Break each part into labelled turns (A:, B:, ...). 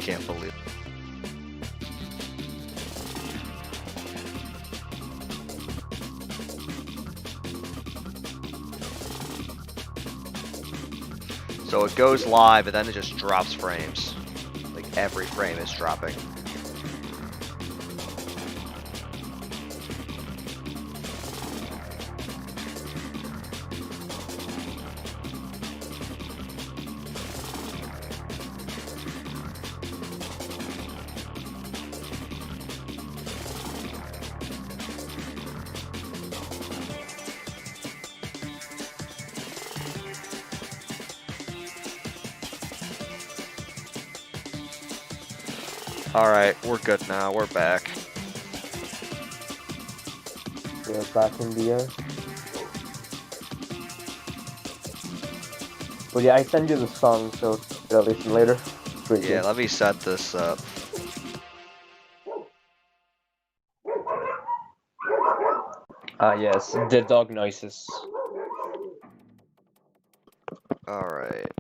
A: can't believe. So it goes live, and then it just drops frames. Like every frame is dropping. Alright, we're good now, we're back.
B: We're back in the air. But yeah, I send you the song, so you'll listen later. Pretty
A: Yeah,
B: good.
A: let me set this up.
B: Yes, the dog noises.
A: Alright,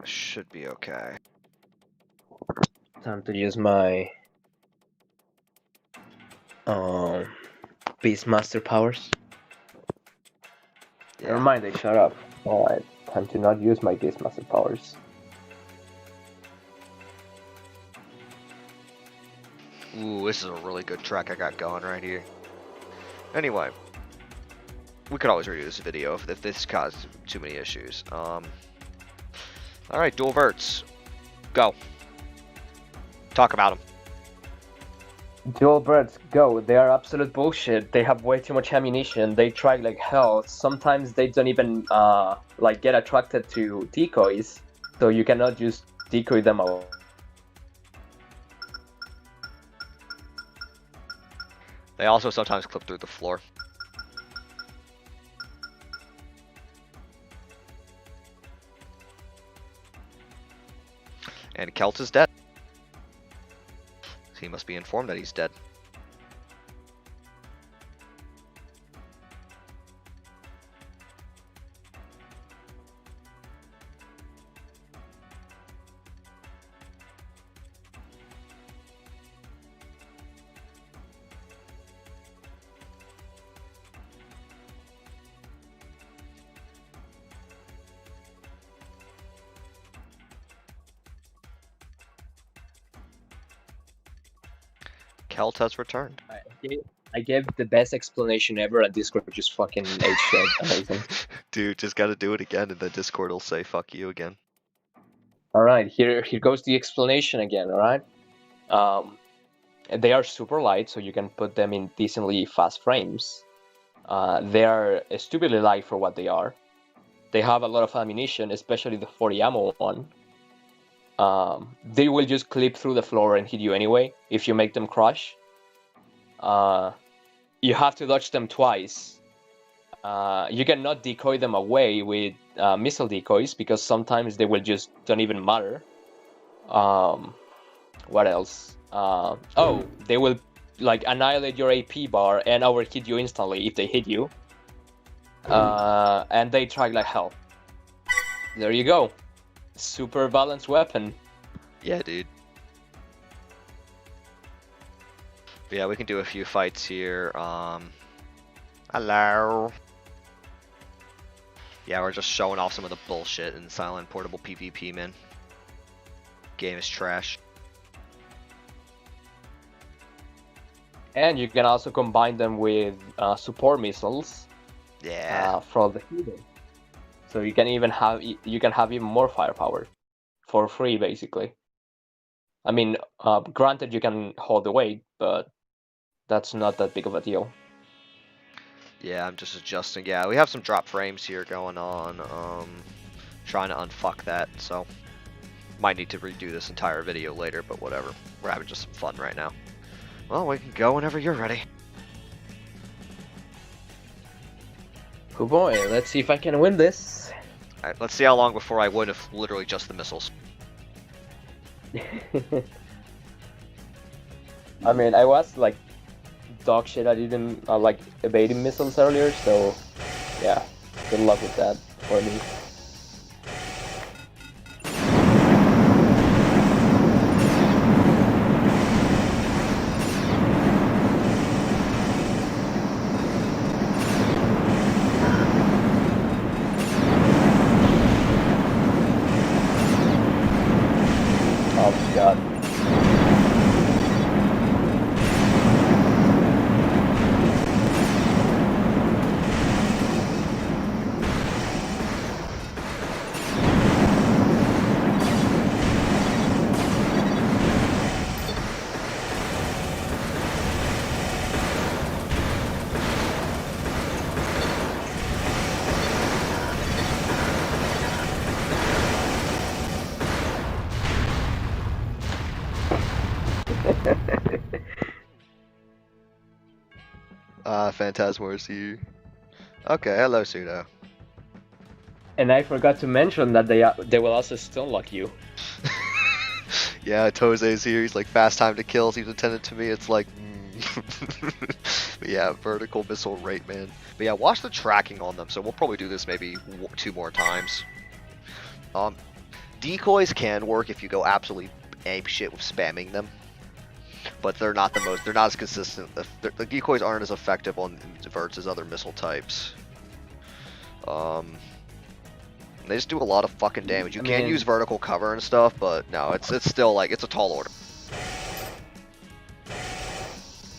A: should be okay.
B: Time to use my Beastmaster powers.
A: Yeah.
B: Never mind, they shut up. Alright, time to not use my Beastmaster powers.
A: Ooh, this is a really good track I got going right here. Anyway, we could always redo this video if this caused too many issues. Alright, dual verts. Go. Talk about them.
B: Dual birds, go. They are absolute bullshit. They have way too much ammunition. They try like hell. Sometimes they don't even like get attracted to decoys, so you cannot just decoy them out.
A: They also sometimes clip through the floor. And Kelt is dead. He must be informed that he's dead. Kelt has returned.
B: I gave the best explanation ever, and Discord just fucking ate shit. Amazing.
A: Dude, just gotta do it again, and then Discord will say fuck you again.
B: All right, here goes the explanation again. All right, they are super light, so you can put them in decently fast frames. They are stupidly light for what they are. They have a lot of ammunition, especially the 40 ammo one. They will just clip through the floor and hit you anyway if you make them crush. You have to dodge them twice. You cannot decoy them away with missile decoys because sometimes they will just don't even matter. What else? Oh, they will like annihilate your AP bar and overhit you instantly if they hit you. And they track like hell. There you go. Super balanced weapon.
A: Yeah, dude. But yeah, we can do a few fights here. Hello. Yeah, we're just showing off some of the bullshit in Silent Portable PvP, man. Game is trash.
B: And you can also combine them with support missiles.
A: Yeah.
B: For the healing. So you can even have even more firepower for free, basically. I mean, granted, you can hold the weight, but that's not that big of a deal.
A: Yeah, I'm just adjusting. Yeah, we have some drop frames here going on. Trying to unfuck that, so might need to redo this entire video later, but whatever. We're having just some fun right now. Well, we can go whenever you're ready.
B: Oh boy, let's see if I can win this.
A: Alright, let's see how long before I win if literally just the missiles.
B: I mean, I was like dog shit. I didn't like evading missiles earlier, so yeah, good luck with that for me. God.
A: Phantasmore's here. Okay, hello, Pseudo.
B: And I forgot to mention that they will also stun lock you.
A: Yeah, Toze's here. He's like, fast time to kill seems intended to me. It's like, But yeah, vertical missile rate, man. But yeah, watch the tracking on them. So we'll probably do this maybe 2 more times. Decoys can work if you go absolutely ape shit with spamming them, but they're not they're not as consistent. The decoys aren't as effective on verts as other missile types. They just do a lot of fucking damage. You can use vertical cover and stuff, but no, it's still like, it's a tall order.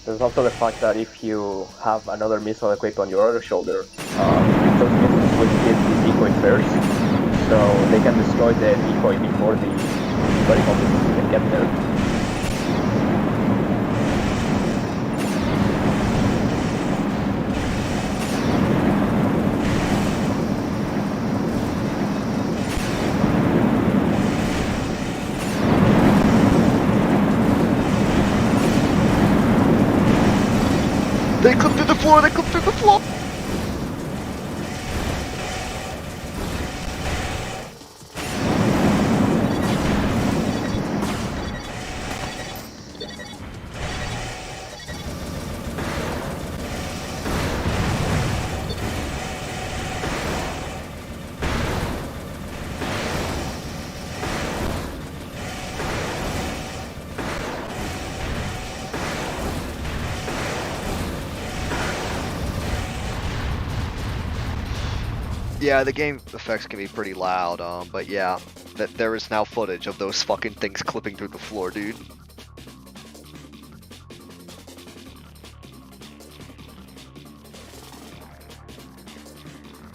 B: There's also the fact that if you have another missile equipped on your other shoulder, those missiles will hit the decoy first, so they can destroy the decoy before the vertical missiles can get there.
A: They clip through the floor, they clip through the floor! Yeah, the game effects can be pretty loud, but yeah, there is now footage of those fucking things clipping through the floor, dude.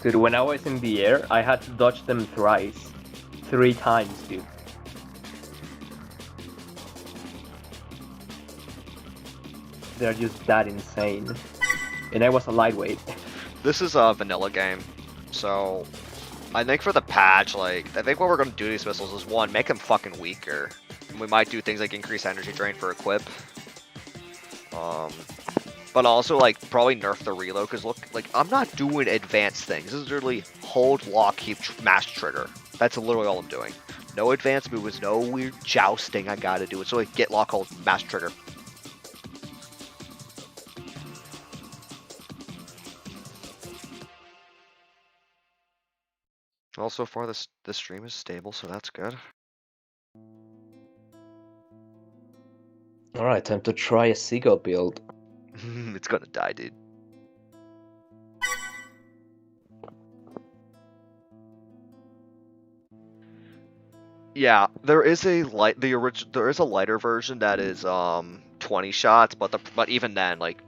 B: Dude, when I was in the air, I had to dodge them thrice. 3 times, dude. They're just that insane. And I was a lightweight.
A: This is a vanilla game, so I think for the patch, like, I think what we're going to do to these missiles is, one, make them fucking weaker. And we might do things like increase energy drain for equip. But also, like, probably nerf the reload, because look, like, I'm not doing advanced things. This is literally hold, lock, keep, mash trigger. That's literally all I'm doing. No advanced moves, no weird jousting I gotta do. It's like get, lock, hold, mash trigger. Well, so far this stream is stable, so that's good.
B: Alright, time to try a seagull build.
A: It's gonna die, dude. Yeah, there is a there is a lighter version that is 20 shots, but even then, like,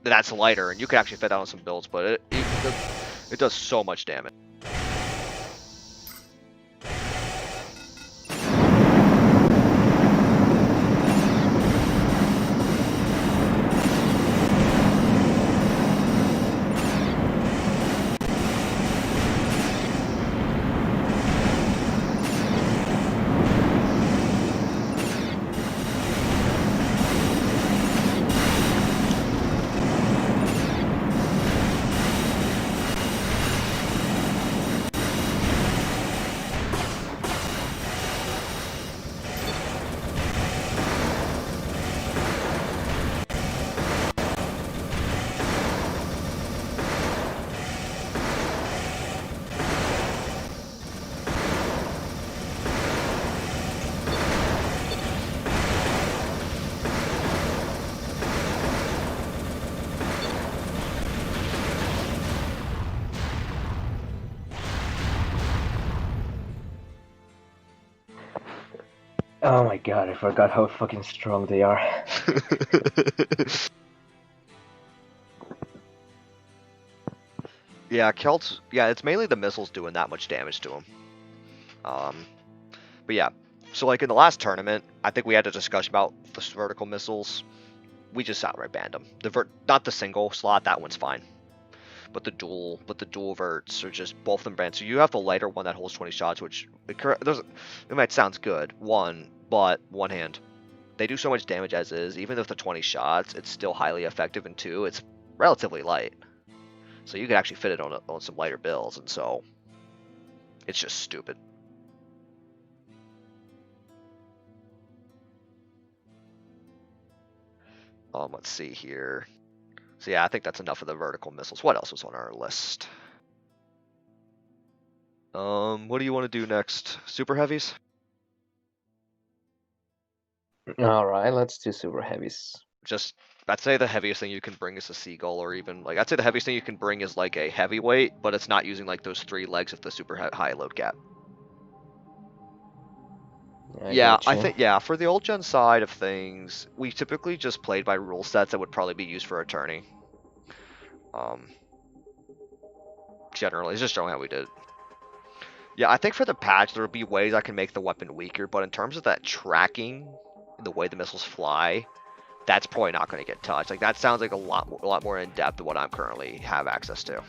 A: that's lighter, and you can actually fit that on some builds, but it does so much damage.
B: Oh my god, I forgot how fucking strong they are.
A: Yeah, Celts. Yeah, it's mainly the missiles doing that much damage to them. But yeah, so like in the last tournament, I think we had a discussion about the vertical missiles. We just outright banned them. Not the single slot, that one's fine. But the dual verts are just both of them banned. So you have the lighter one that holds 20 shots, which it might sounds good. But one hand, they do so much damage as is. Even if the 20 shots, it's still highly effective. And two, it's relatively light, so you can actually fit it on some lighter builds. And so it's just stupid. Let's see here. So yeah, I think that's enough of the vertical missiles. What else was on our list? What do you want to do next? Super heavies?
B: Alright, let's do super heavies.
A: Just, I'd say the heaviest thing you can bring is a seagull, or even like I'd say the heaviest thing you can bring is like a heavyweight, but it's not using like those 3 legs of the super high load cap. Yeah, I think for the old gen side of things, we typically just played by rule sets that would probably be used for a tourney. Generally, it's just showing how we did. Yeah, I think for the patch there will be ways I can make the weapon weaker, but in terms of that tracking, the way the missiles fly, that's probably not going to get touched. Like that sounds like a lot more in depth than what I'm currently have access to.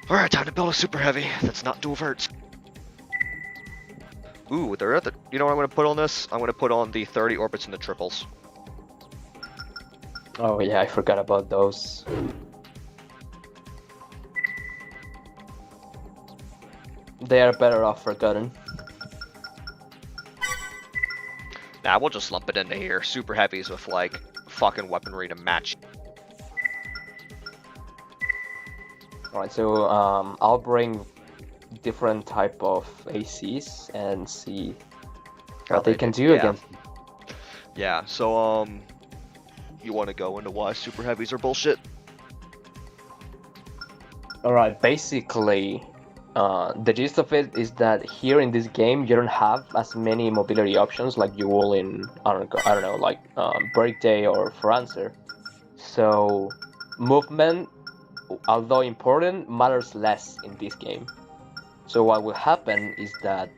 A: All right, time to build a super heavy that's not dual verts. Ooh, they're at the. You know what I'm going to put on this? I'm going to put on the 30 orbits and the triples.
B: Oh yeah, I forgot about those. They are better off forgotten.
A: Nah, we'll just lump it into here. Super heavies with like fucking weaponry to match.
B: Alright, so I'll bring different type of ACs and see what they can do against.
A: Yeah, so you want to go into why super heavies are bullshit?
B: Alright, basically, the gist of it is that here in this game you don't have as many mobility options like you will in I don't know like Breakday or Francer. So movement, although important, matters less in this game. So what will happen is that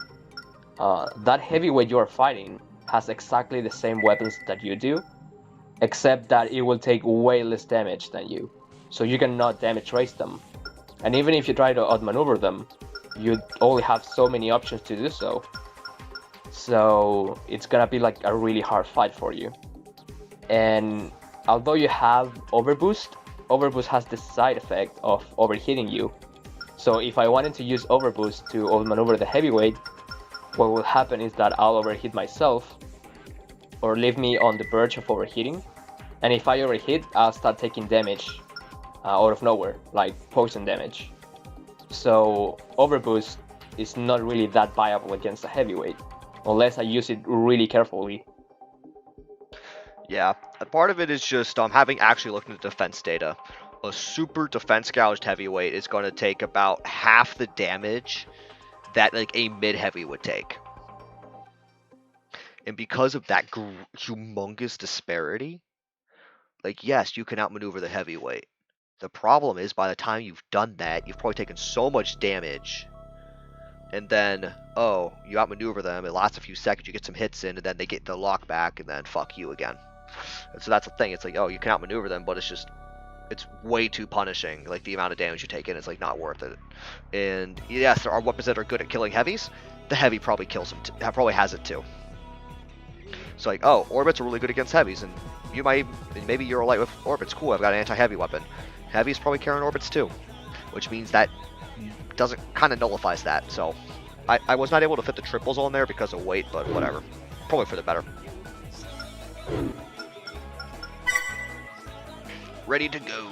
B: that heavyweight you are fighting has exactly the same weapons that you do, except that it will take way less damage than you. So you cannot damage race them. And even if you try to outmaneuver them, you only have so many options to do so. So it's gonna be like a really hard fight for you. And although you have overboost, overboost has the side effect of overheating you. So if I wanted to use overboost to outmaneuver the heavyweight, what will happen is that I'll overheat myself, or leave me on the verge of overheating. And if I overheat, I'll start taking damage out of nowhere, like poison damage. So overboost is not really that viable against a heavyweight, unless I use it really carefully.
A: Yeah, part of it is just having actually looked at the defense data. A super defense gouged heavyweight is going to take about half the damage that like a mid heavy would take. And because of that humongous disparity, like yes, you can outmaneuver the heavyweight. The problem is by the time you've done that, you've probably taken so much damage. And then, oh, you outmaneuver them, it lasts a few seconds, you get some hits in, and then they get the lock back, and then fuck you again. And so that's the thing, it's like, oh, you can outmaneuver them, but it's way too punishing. Like, the amount of damage you take in is, like, not worth it. And, yes, there are weapons that are good at killing heavies. The heavy probably kills them, probably has it too. So, like, oh, orbits are really good against heavies, and you might, maybe you're light with orbits. Cool, I've got an anti-heavy weapon. Heavy's probably carrying orbits too, which means that doesn't kind of nullifies that. So I was not able to fit the triples on there because of weight, but whatever. Probably for the better. Ready to go.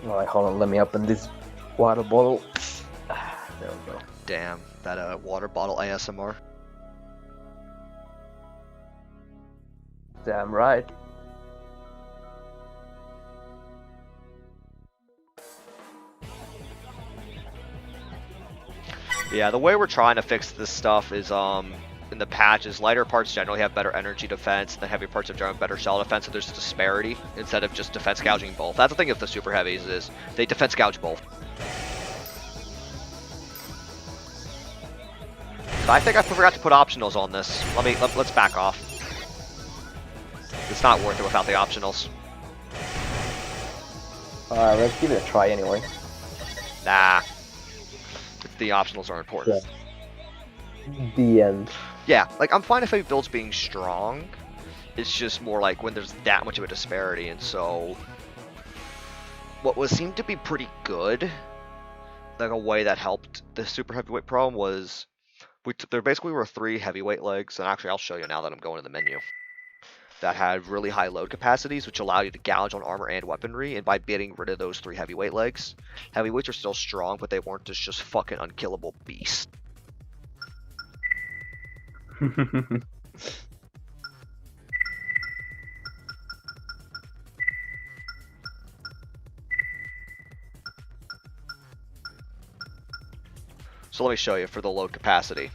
B: Alright, hold on, let me open this water bottle. There we go.
A: Damn, that water bottle ASMR.
B: Damn right.
A: Yeah, the way we're trying to fix this stuff is in the patches, lighter parts generally have better energy defense, and the heavy parts have generally better shell defense, so there's a disparity instead of just defense gouging both. That's the thing with the super heavies is they defense gouge both. So I think I forgot to put optionals on this. Let's back off. It's not worth it without the optionals.
B: Let's give it a try anyway.
A: Nah. The optionals are important.
B: Yeah. The end.
A: Yeah, like I'm fine if a build's being strong. It's just more like when there's that much of a disparity, and so what was seemed to be pretty good, like a way that helped the super heavyweight problem was there basically were 3 heavyweight legs, and actually I'll show you now that I'm going to the menu, that had really high load capacities, which allow you to gouge on armor and weaponry, and by getting rid of those 3 heavyweight legs, heavyweights are still strong, but they weren't just fucking unkillable beasts. So let me show you for the load capacity.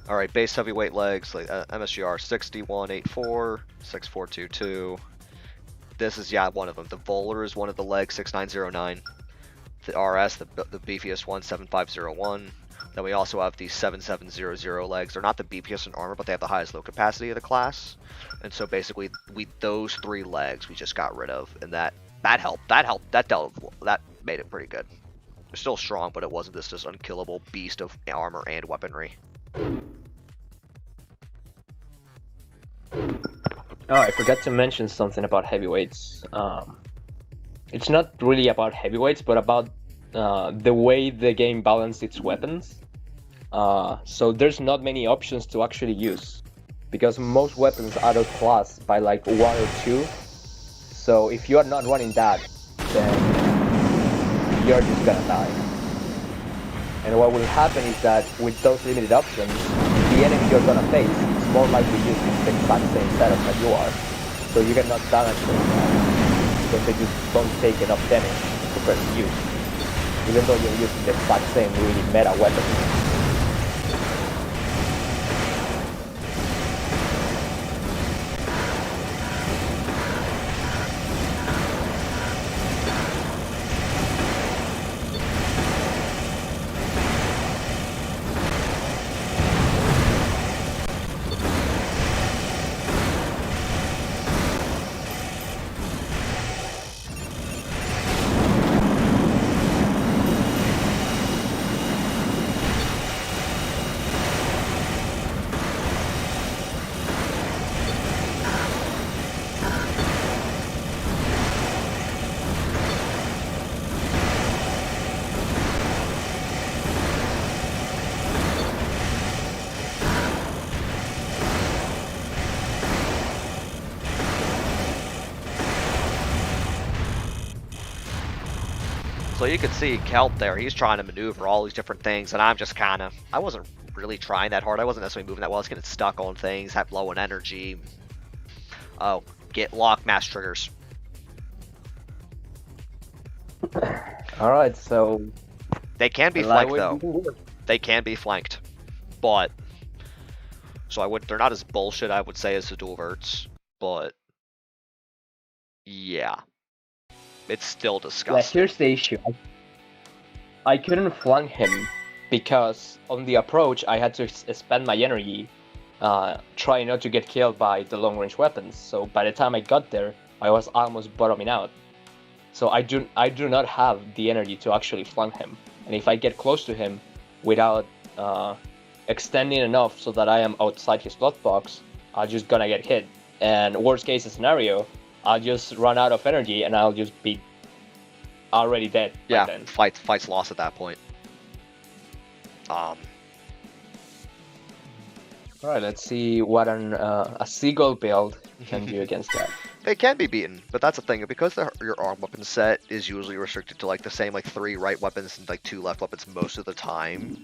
A: Alright, base heavyweight legs, like MSGR 6184, 6422. This is, yeah, one of them. The Volar is one of the legs, 6909. The RS, the beefiest one, 7501. Then we also have the 7700 legs. They're not the beefiest in armor, but they have the highest load capacity of the class. And so basically, those 3 legs we just got rid of, and that helped. That made it pretty good. They're still strong, but it wasn't this just unkillable beast of armor and weaponry.
B: Oh, I forgot to mention something about heavyweights. It's not really about heavyweights, but about the way the game balances its weapons. So there's not many options to actually use, because most weapons are outclass by like 1 or 2. So if you are not running that, then you're just gonna die. And what will happen is that with those limited options, the enemy you're gonna face is more likely using the exact same setup that you are. So you cannot damage them because they just don't take enough damage compared to you, even though you're using the exact same really meta weapon.
A: So you can see Kelp there, he's trying to maneuver all these different things, and I'm just I wasn't really trying that hard. I wasn't necessarily moving that well. I was getting stuck on things, have low in energy. Oh, get lock mass triggers.
B: Alright, so...
A: They can be flanked, though. They can be flanked. But... So they're not as bullshit, I would say, as the dual verts. But... Yeah. It's still disgusting.
B: Yeah, here's the issue. I couldn't flank him because on the approach I had to spend my energy trying not to get killed by the long-range weapons. So by the time I got there, I was almost bottoming out. So I do not have the energy to actually flank him. And if I get close to him without extending enough so that I am outside his slot box, I'm just gonna get hit. And worst case scenario, I'll just run out of energy and I'll just be already dead.
A: Yeah,
B: then.
A: fight's lost at that point.
B: Alright, let's see what a seagull build can do against that.
A: It can be beaten, but that's the thing, because your arm weapon set is usually restricted to like the same 3 right weapons and 2 left weapons most of the time.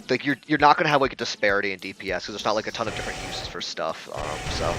A: Like you're not gonna have a disparity in DPS because there's not a ton of different uses for stuff. So.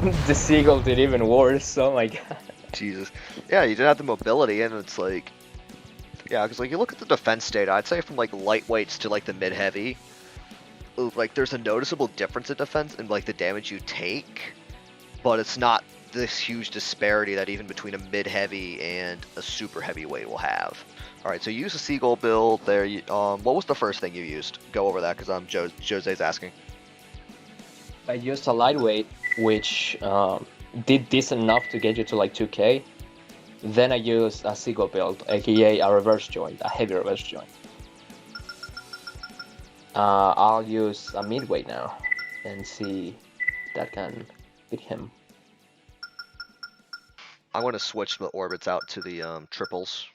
B: The seagull did even worse. Oh my god.
A: Jesus. Yeah, you didn't have the mobility, and it's like, yeah, because like you look at the defense data, I'd say from like lightweights to like the mid-heavy, like there's a noticeable difference in defense and like the damage you take, but it's not this huge disparity that even between a mid-heavy and a super heavyweight will have. All right, so you use a seagull build there. What was the first thing you used? Go over that because Jose's asking.
B: I used a lightweight, which did decent enough to get you to like 2k. Then I used a seagull build, aka a reverse joint, a heavy reverse joint. I'll use a midweight now and see if that can beat him.
A: I want to switch the orbits out to the triples.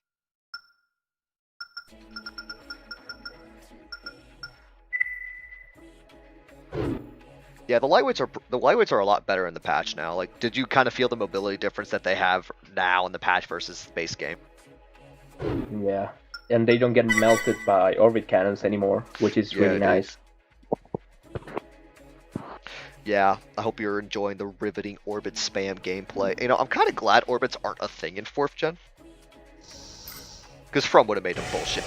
A: Yeah, the lightweights are a lot better in the patch now. Like, did you kind of feel the mobility difference that they have now in the patch versus the base game?
B: Yeah, and they don't get melted by orbit cannons anymore, which is really nice.
A: Yeah, I hope you're enjoying the riveting orbit spam gameplay. You know, I'm kind of glad orbits aren't a thing in 4th gen. Because From would have made them bullshit.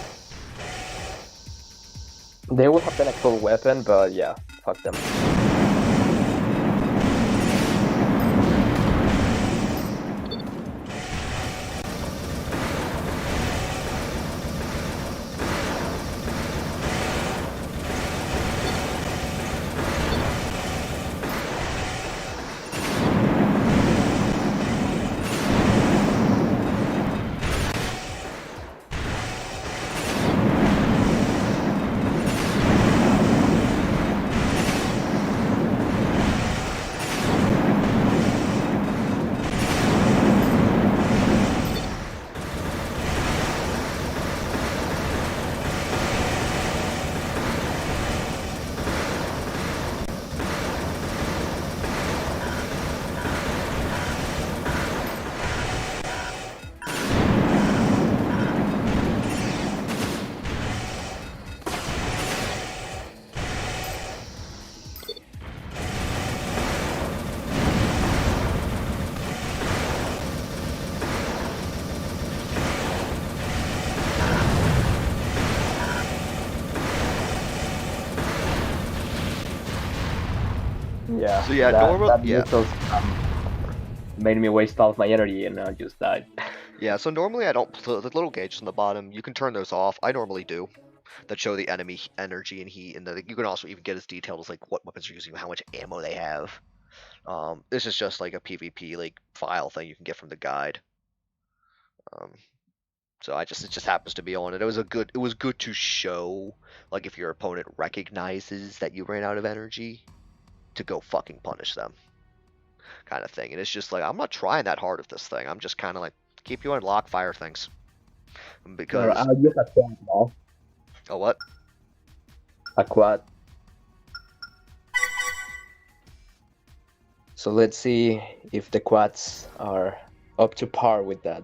B: They would have been a cool weapon, but yeah, fuck them. Yeah.
A: So yeah,
B: missiles made me waste all of my energy and I just died.
A: Yeah, so normally I don't. The little gauges on the bottom, you can turn those off. I normally do. That show the enemy energy and heat, and you can also even get as detailed as like what weapons are using, how much ammo they have. This is just like a PvP like file thing you can get from the guide. So it just happens to be on it. It was good to show like if your opponent recognizes that you ran out of energy to go fucking punish them, kind of thing. And it's just like I'm not trying that hard with this thing. I'm just kind of like keep you on lock, fire things. Because
B: I'll use a quad now.
A: oh what?
B: A quad. So let's see if the quads are up to par with that.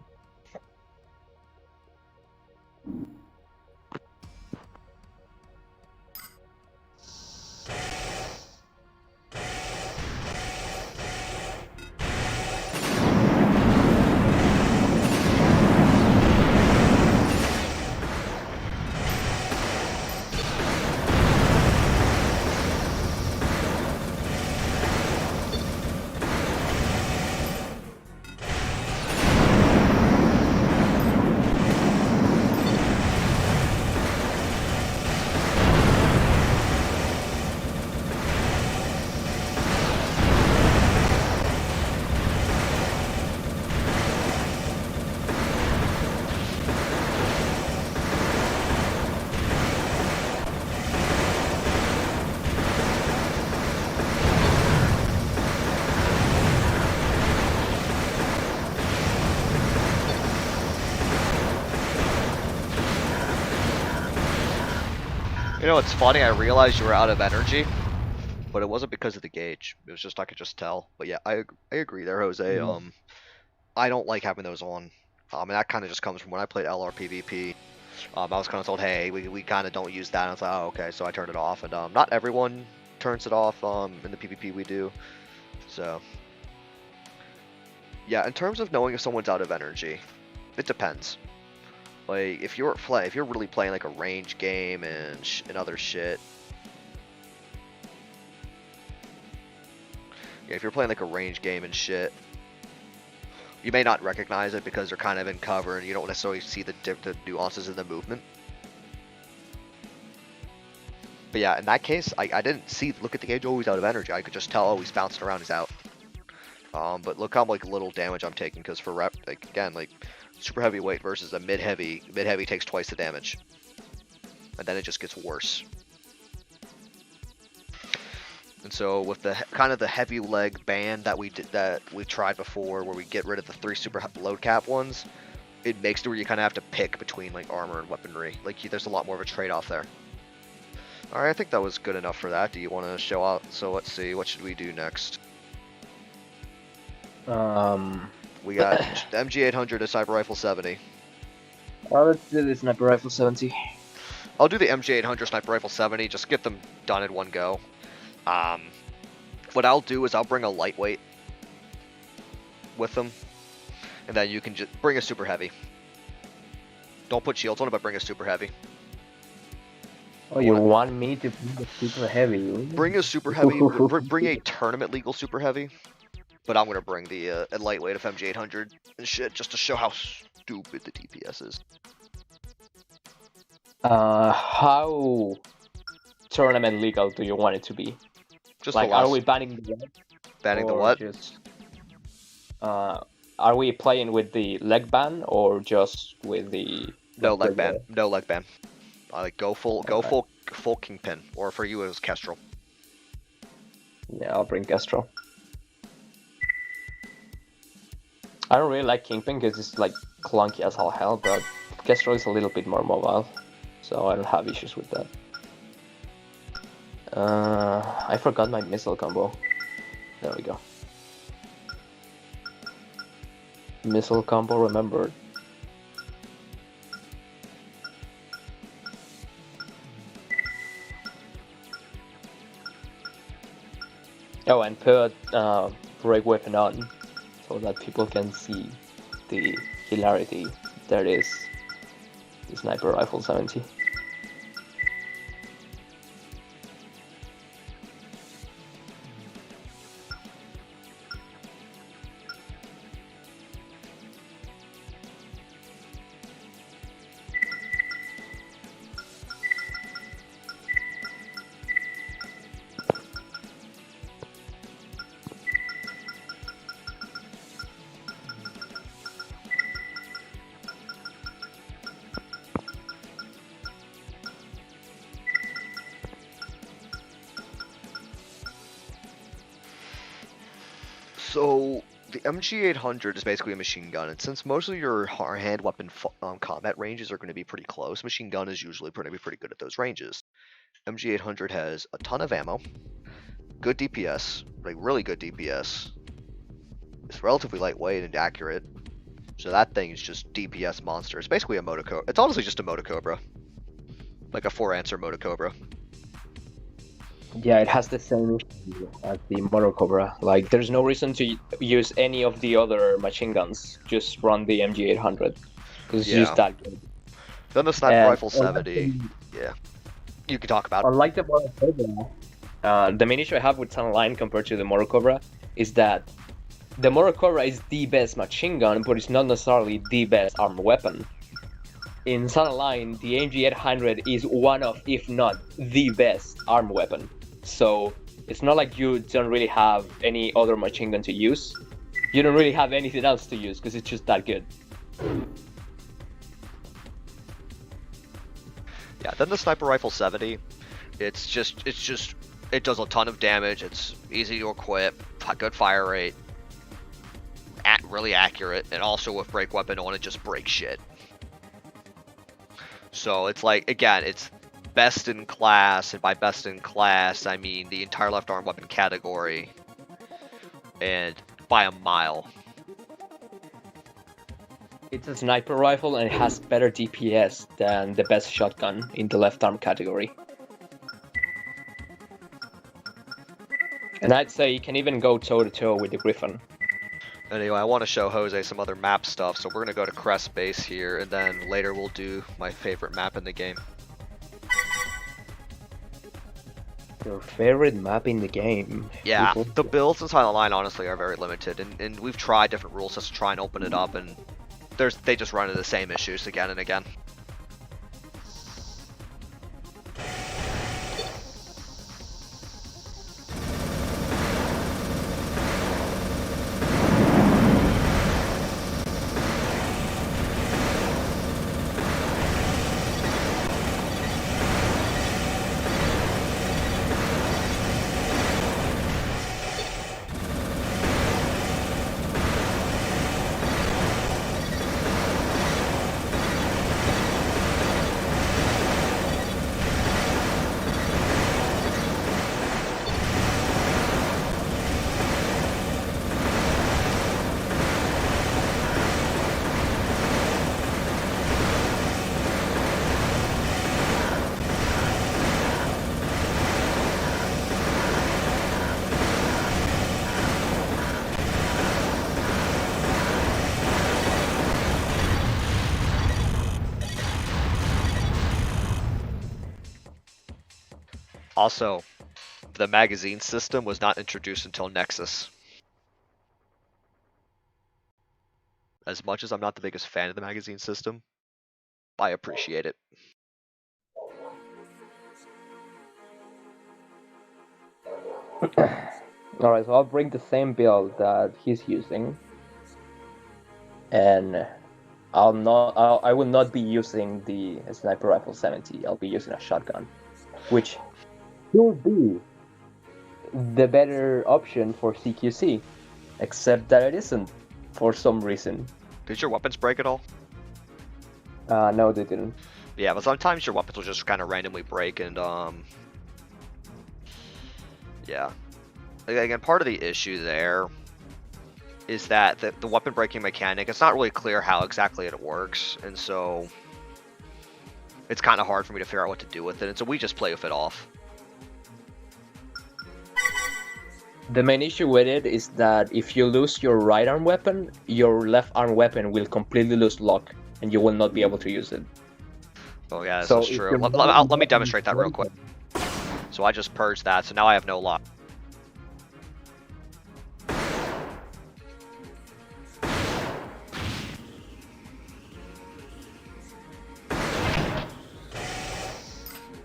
A: You know, it's funny. I realized you were out of energy, but it wasn't because of the gauge. It was just I could just tell. But yeah, I agree there, Jose.
B: Yeah.
A: I don't like having those on. And that kind of just comes from when I played LR PvP. I was kind of told, hey, we kind of don't use that. And I was like, oh, okay. So I turned it off. And not everyone turns it off in the PvP we do. So Yeah, in terms of knowing if someone's out of energy, it depends. Like if you're really playing like a range game and other shit. Yeah, if you're playing like a range game and shit, you may not recognize it because they're kind of in cover and you don't necessarily see the nuances in the movement. But yeah, in that case, I didn't look at the gauge, oh, he's out of energy. I could just tell, oh, he's bouncing around, he's out. But look how like little damage I'm taking, because for again, like super heavyweight versus a mid heavy takes twice the damage, and then it just gets worse. And so with the kind of the heavy leg band that we tried before, where we get rid of the 3 super load cap ones, it makes it where you kind of have to pick between like armor and weaponry. Like there's a lot more of a trade-off there. All right, I think that was good enough for that. Do you want to show out? So let's see, what should we do next? We got the MG800 to Sniper Rifle 70.
B: Well, let's do the Sniper Rifle 70.
A: I'll do the MG800 Sniper Rifle 70, just get them done in one go. What I'll do is I'll bring a lightweight with them, and then you can just bring a super heavy. Don't put shields on it, but bring a super heavy.
B: Oh, you want me to bring a super heavy?
A: Bring a super heavy, bring a tournament legal super heavy. But I'm going to bring the a lightweight of MG800 and shit, just to show how stupid the DPS is.
B: How tournament legal do you want it to be?
A: Just
B: like, are we banning the leg?
A: Banning the what?
B: Just, are we playing with the leg ban or just with the...
A: No leg ban. No leg ban. Like go full Kingpin, or for you it was Kestrel.
B: Yeah, I'll bring Kestrel. I don't really like Kingpin because it's like clunky as all hell, but Kestrel is a little bit more mobile, so I don't have issues with that. I forgot my missile combo. There we go. Missile combo remembered. Oh, and put break weapon on, so that people can see the hilarity that is the Sniper Rifle 70.
A: So the MG800 is basically a machine gun, and since most of your hand weapon combat ranges are going to be pretty close, machine gun is usually going to be pretty good at those ranges. MG800 has a ton of ammo, good DPS, like really good DPS. It's relatively lightweight and accurate, so that thing is just DPS monster. It's basically a Motocobra. It's honestly just a Motocobra, like a 4-answer Motocobra.
B: Yeah, it has the same issue as the Motocobra. Like, there's no reason to use any of the other machine guns. Just run the MG800. Because it's just that good.
A: Then the Sniper Rifle 70. Yeah. You can talk about it.
B: Unlike the Motocobra, the main issue I have with Sunline compared to the Motocobra is that the Motocobra is the best machine gun, but it's not necessarily the best armed weapon. In Sunline, the MG800 is one of, if not the best armed weapon. So it's not like you don't really have any other machine gun to use. You don't really have anything else to use because it's just that good.
A: Yeah, then the Sniper Rifle 70, it does a ton of damage. It's easy to equip, good fire rate, really accurate, and also with break weapon on it, just breaks shit. So it's like, again, it's best in class, and by best in class, I mean the entire left arm weapon category, and by a mile.
B: It's a sniper rifle and it has better DPS than the best shotgun in the left arm category. And I'd say you can even go toe to toe with the Griffin.
A: Anyway, I want to show Jose some other map stuff, so we're going to go to Crest Base here, and then later we'll do my favorite map in the game.
B: Your favorite map in the game?
A: Yeah, the builds in Silent Line honestly are very limited, and we've tried different rule sets to try and open it up, and they just run into the same issues again and again. Also, the magazine system was not introduced until Nexus. As much as I'm not the biggest fan of the magazine system, I appreciate it.
B: Alright, so I'll bring the same build that he's using. And I will not be using the Sniper Rifle 70. I'll be using a shotgun, which will be the better option for CQC, except that it isn't for some reason.
A: Did your weapons break at all?
B: No, they didn't.
A: Yeah, but sometimes your weapons will just kind of randomly break, and yeah. Again, part of the issue there is that the weapon breaking mechanic, it's not really clear how exactly it works, and so it's kind of hard for me to figure out what to do with it, and so we just play with it off.
B: The main issue with it is that if you lose your right arm weapon, your left arm weapon will completely lose lock, and you will not be able to use it.
A: Oh yeah, this is true. Let me demonstrate that real quick. So I just purged that, so now I have no lock.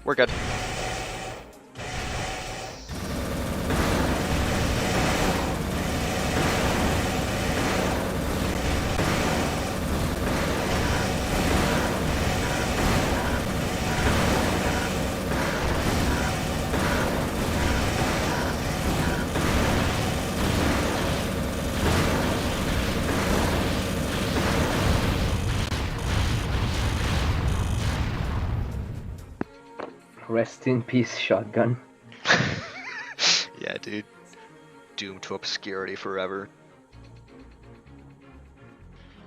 A: We're good.
B: Rest in peace, shotgun.
A: Yeah, dude. Doomed to obscurity forever.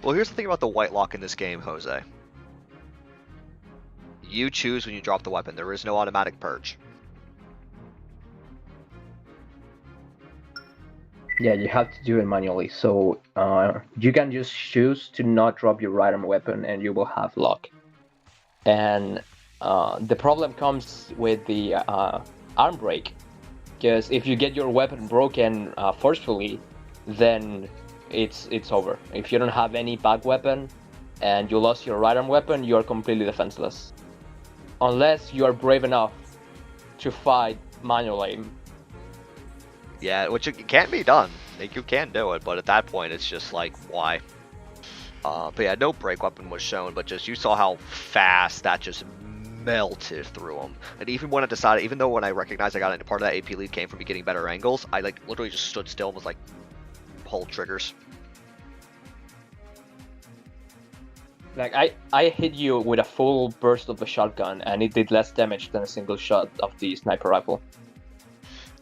A: Well, here's the thing about the white lock in this game, Jose. You choose when you drop the weapon. There is no automatic purge.
B: Yeah, you have to do it manually. So you can just choose to not drop your right arm weapon, and you will have lock. And the problem comes with the arm break, because if you get your weapon broken forcefully, then it's over. If you don't have any back weapon and you lost your right arm weapon, you are completely defenseless, unless you are brave enough to fight manual aim.
A: Yeah, which it can be done. Like, you can do it, but at that point, it's just like, why? But yeah, no break weapon was shown, but just you saw how fast that just melted through him. And even when I decided, even though when I recognized I got into part of that AP lead came from me getting better angles, I like literally just stood still and was like, pull triggers.
B: Like I hit you with a full burst of the shotgun, and it did less damage than a single shot of the sniper rifle.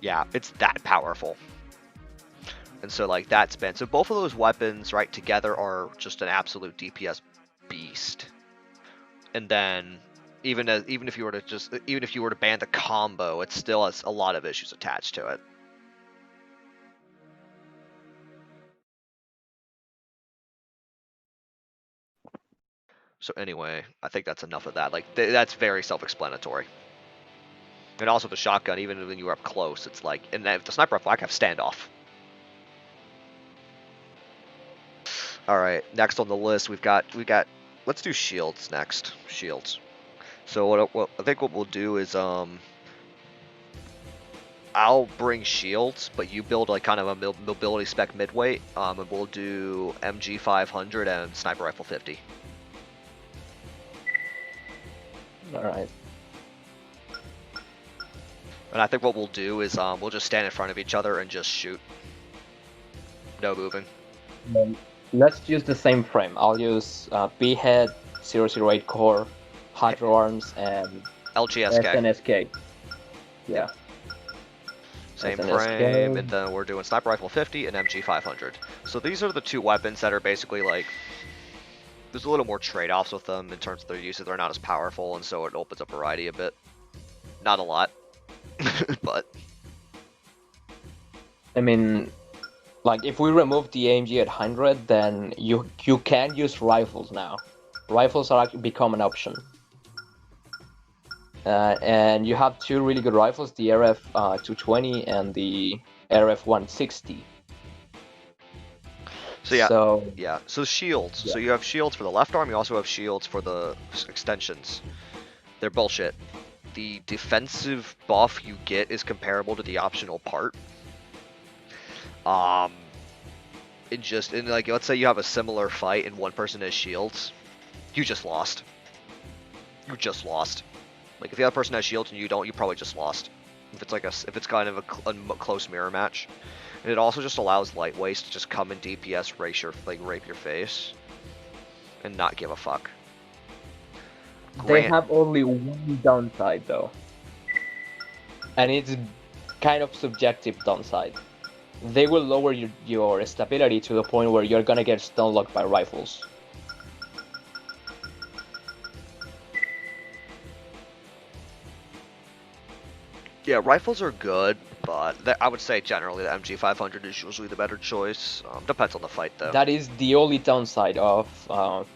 A: Yeah, it's that powerful. And so like that's been so both of those weapons right together are just an absolute DPS beast. And then even if you were to ban the combo, it still has a lot of issues attached to it. So anyway, I think that's enough of that. Like that's very self-explanatory. And also the shotgun, even when you're up close, it's like, and the sniper rifle, I have standoff. All right, next on the list we got. Let's do shields next. Shields. So what I think what we'll do is I'll bring shields, but you build like kind of a mobility spec midweight, and we'll do MG 500 and sniper rifle 50.
B: All right.
A: And I think what we'll do is we'll just stand in front of each other and just shoot. No moving.
B: Let's use the same frame. I'll use B-Head, 008 Core, Hydro Arms, and
A: LGSK.
B: SNSK. Yeah.
A: Same
B: SNSK.
A: frame, and then we're doing sniper rifle 50 and MG 500. So these are the two weapons that are basically like, there's a little more trade-offs with them in terms of their uses. They're not as powerful, and so it opens up variety a bit. Not a lot, but.
B: I mean, like if we remove the AMG at 100, then you can use rifles now. Rifles are become an option. And you have two really good rifles, the RF 220 and the RF 160.
A: So yeah,
B: so,
A: So shields.
B: Yeah.
A: So you have shields for the left arm. You also have shields for the extensions. They're bullshit. The defensive buff you get is comparable to the optional part. And like, let's say you have a similar fight and one person has shields, you just lost. You just lost. Like if the other person has shields and you don't, you probably just lost. If it's kind of a close mirror match. And it also just allows lightweights to just come in DPS, rape your face, and not give a fuck.
B: they have only one downside though. And it's kind of subjective downside. They will lower your stability to the point where you're gonna get stun locked by rifles.
A: Yeah, rifles are good, but I would say generally the MG 500 is usually the better choice. Depends on the fight though.
B: That is the only downside of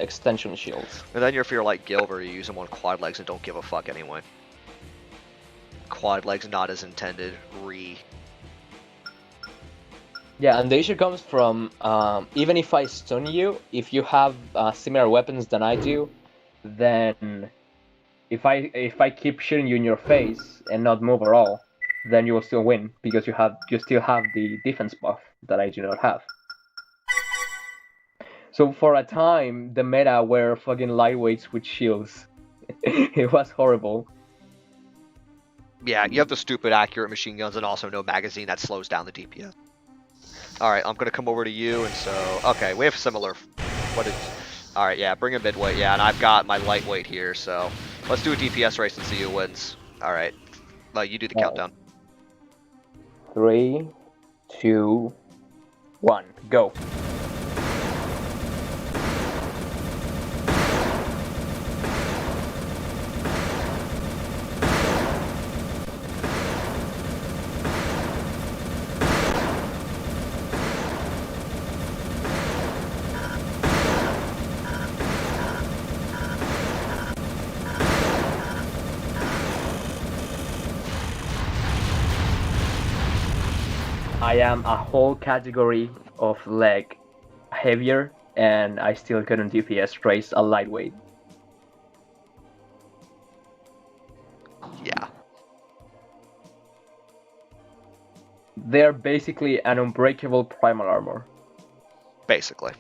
B: extension shields.
A: And then if you're like Gilbert, you use them on quad legs and don't give a fuck anyway. Quad legs not as intended.
B: Yeah, and the issue comes from even if I stun you, if you have similar weapons than I do, then if I keep shooting you in your face and not move at all, then you will still win because you still have the defense buff that I do not have. So for a time, the meta were fucking lightweights with shields. It was horrible.
A: Yeah, you have the stupid accurate machine guns and also no magazine that slows down the DPS. Alright, I'm gonna come over to you, and so... Okay, we have similar... Alright, yeah, bring a midweight, yeah, and I've got my lightweight here, so... Let's do a DPS race and see who wins. Alright. You do the countdown.
B: 3, 2, 1, go. I am a whole category of leg heavier, and I still couldn't DPS race a lightweight.
A: Yeah.
B: They're basically an unbreakable primal armor.
A: Basically.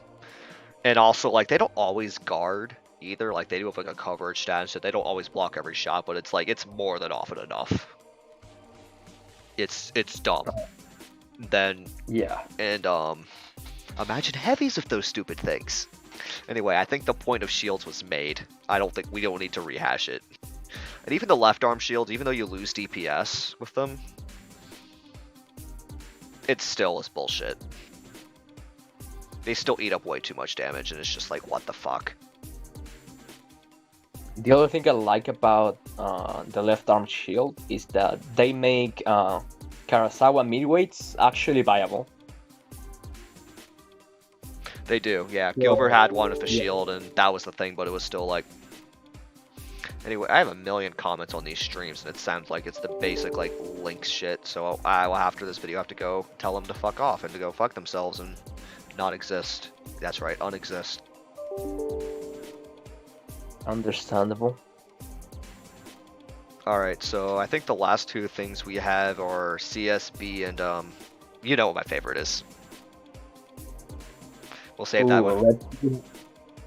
A: And also, like, they don't always guard either. Like, they do have, like, a coverage stat, so they don't always block every shot, but it's, like, it's more than often enough. It's dumb. Then...
B: Yeah.
A: And, imagine heavies with those stupid things. Anyway, I think the point of shields was made. We don't need to rehash it. And even the left arm shields, even though you lose DPS with them, it still is bullshit. They still eat up way too much damage, and it's just like, what the fuck?
B: The other thing I like about the left arm shield is that they make Karasawa midweights actually viable.
A: They do, yeah.
B: So,
A: Gilbert had one with the
B: yeah.
A: shield, and that was the thing, but it was still like. Anyway, I have a million comments on these streams, and it sounds like it's the basic like links shit. So I will, after this video, have to go tell them to fuck off and to go fuck themselves and not exist. That's right, unexist.
B: Understandable.
A: All right, so I think the last two things we have are CSB and you know what my favorite is. We'll save that one.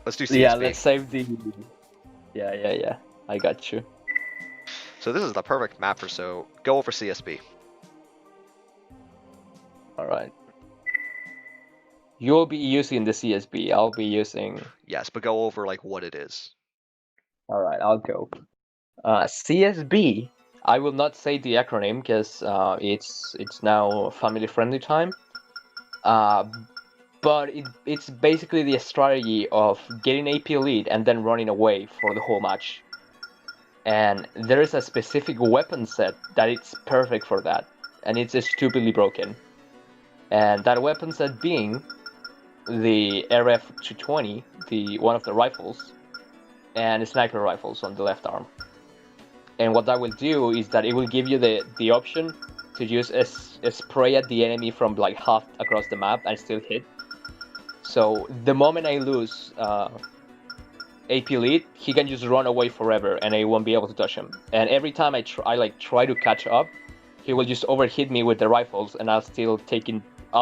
A: Let's do CSB.
B: Yeah, let's save the. Yeah. I got you.
A: So this is the perfect map for, so go over CSB.
B: All right. You'll be using the CSB. I'll be using.
A: Yes, but go over like what it is.
B: All right, I'll go. CSB. I will not say the acronym because it's now family friendly time. But it's basically the strategy of getting AP lead and then running away for the whole match. And there is a specific weapon set that it's perfect for that, and it's stupidly broken. And that weapon set being the RF-220, the one of the rifles, and sniper rifles on the left arm. And what that will do is that it will give you the option to use a spray at the enemy from like half across the map and still hit. So the moment I lose AP lead, he can just run away forever, and I won't be able to touch him. And every time I try to catch up, he will just overhit me with the rifles, and I'll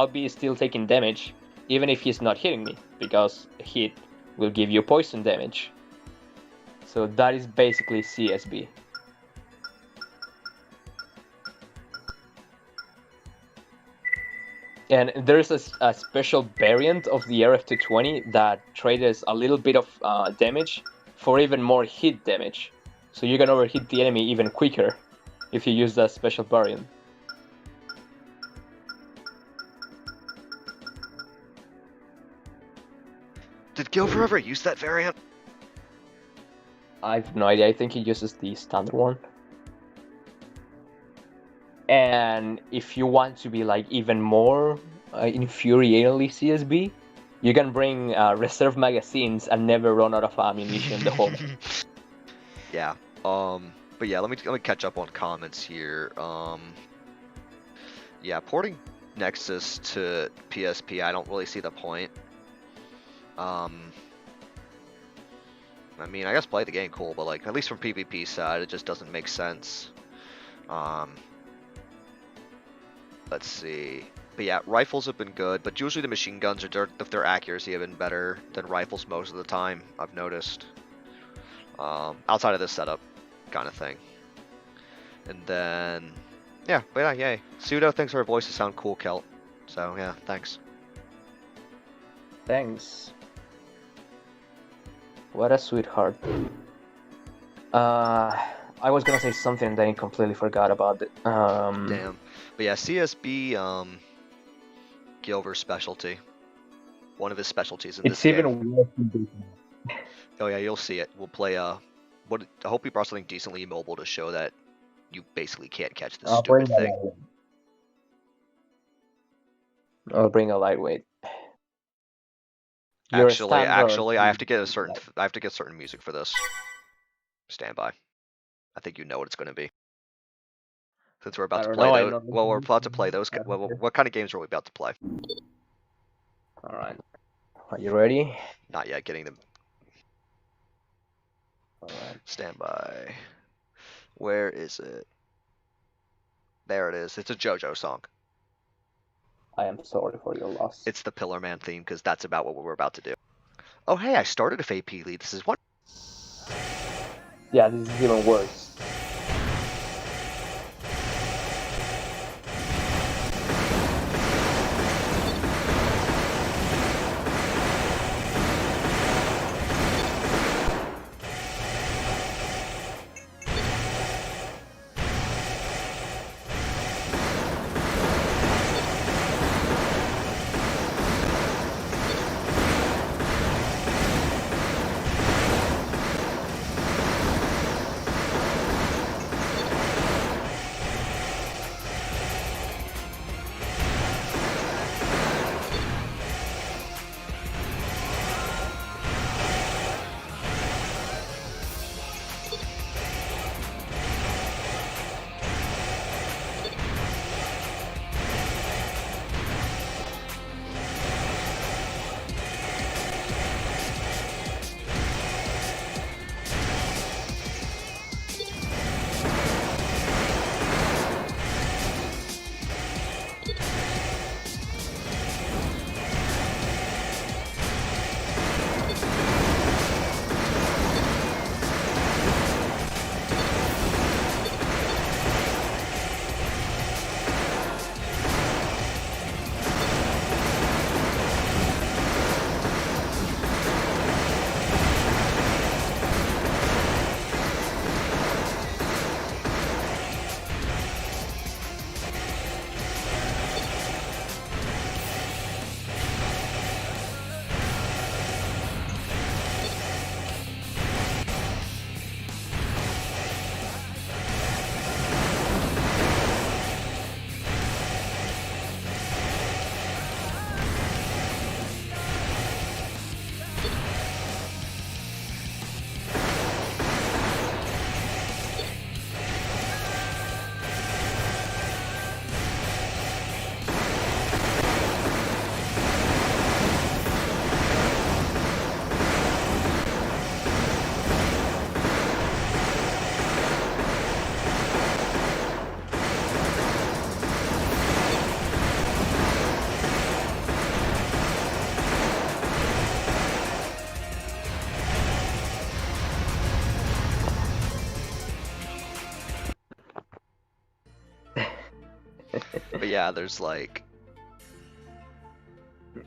B: be still taking damage, even if he's not hitting me, because hit will give you poison damage. So that is basically CSB. And there's a special variant of the RF-220 that trades a little bit of damage for even more hit damage. So you can overhit the enemy even quicker if you use that special variant.
A: Did Gilbert ever use that variant?
B: I have no idea. I think he uses the standard one. And if you want to be like even more infuriatingly CSB, you can bring reserve magazines and never run out of ammunition the whole time.
A: Yeah. But yeah, let me catch up on comments here. Yeah, porting Nexus to PSP, I don't really see the point. I mean, I guess play the game cool, but like at least from PvP side, it just doesn't make sense. Let's see. But yeah, rifles have been good, but usually the machine guns are their accuracy have been better than rifles most of the time, I've noticed. Outside of this setup kind of thing. And then yeah, but yeah, yay. Pseudo thinks our voices sound cool, Kelt. So yeah, thanks.
B: Thanks. What a sweetheart. I was gonna say something that I completely forgot about it.
A: Damn. But yeah, CSB, Gilver's specialty. One of his specialties in this game.
B: It's even worse than
A: Oh yeah, you'll see it. We'll play, I hope we brought something decently mobile to show that you basically can't catch this stupid thing.
B: I'll bring a lightweight.
A: Actually, I have to get certain music for this. Stand by. I think you know what it's going to be. Since we're about to play those, well, we're about to play those. What kind of games are we about to play?
B: All right. Are you ready?
A: Not yet. Getting them.
B: All right.
A: Stand by. Where is it? There it is. It's a JoJo song.
B: I am sorry for your loss.
A: It's the Pillar Man theme because that's about what we're about to do. Oh hey, I started a AP lead. This is what?
B: Yeah, this is even worse.
A: But yeah, there's like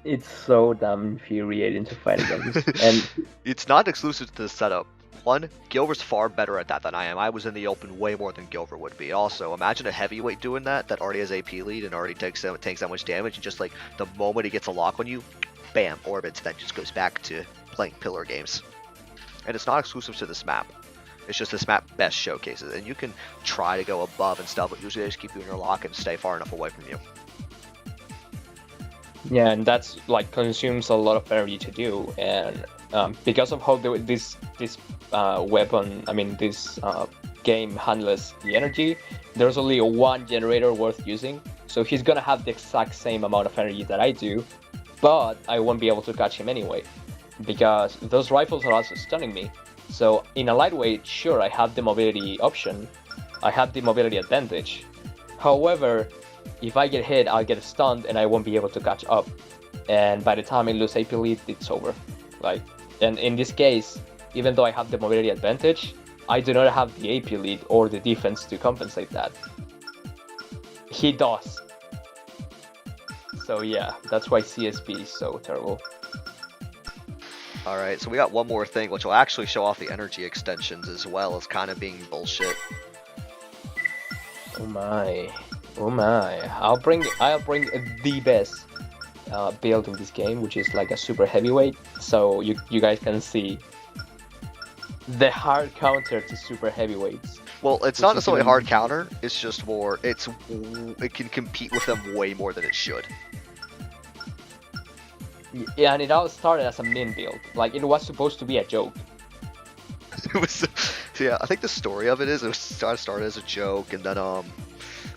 B: It's so damn infuriating to fight against. And
A: it's not exclusive to the setup. One, Gilver's far better at that than I am. I was in the open way more than Gilver would be. Also, imagine a heavyweight doing that already has AP lead and already takes that much damage, and just like the moment he gets a lock on you, bam, orbits, then just goes back to playing pillar games. And it's not exclusive to this map. It's just this map best showcases, and you can try to go above and stuff, but usually they just keep you in your lock and stay far enough away from you.
B: yeah, and that's like consumes a lot of energy to do, and because of how this weapon, I mean this game handles the energy, there's only one generator worth using. So he's gonna have the exact same amount of energy that I do, but I won't be able to catch him anyway, because those rifles are also stunning me. So in a lightweight, sure, I have the mobility option, I have the mobility advantage. However, if I get hit, I'll get stunned and I won't be able to catch up. And by the time I lose AP lead, it's over. Like, and in this case, even though I have the mobility advantage, I do not have the AP lead or the defense to compensate that. He does. So yeah, that's why CSP is so terrible.
A: Alright, so we got one more thing, which will actually show off the energy extensions as well as kind of being bullshit.
B: Oh my. Oh my. I'll bring the best build in this game, which is like a super heavyweight, so you guys can see the hard counter to super heavyweights.
A: Well, it's not necessarily a hard counter, it's just more, it can compete with them way more than it should.
B: Yeah, and it all started as a min build. Like, it was supposed to be a joke.
A: It was, yeah, I think the story of it is, it started as a joke, and then,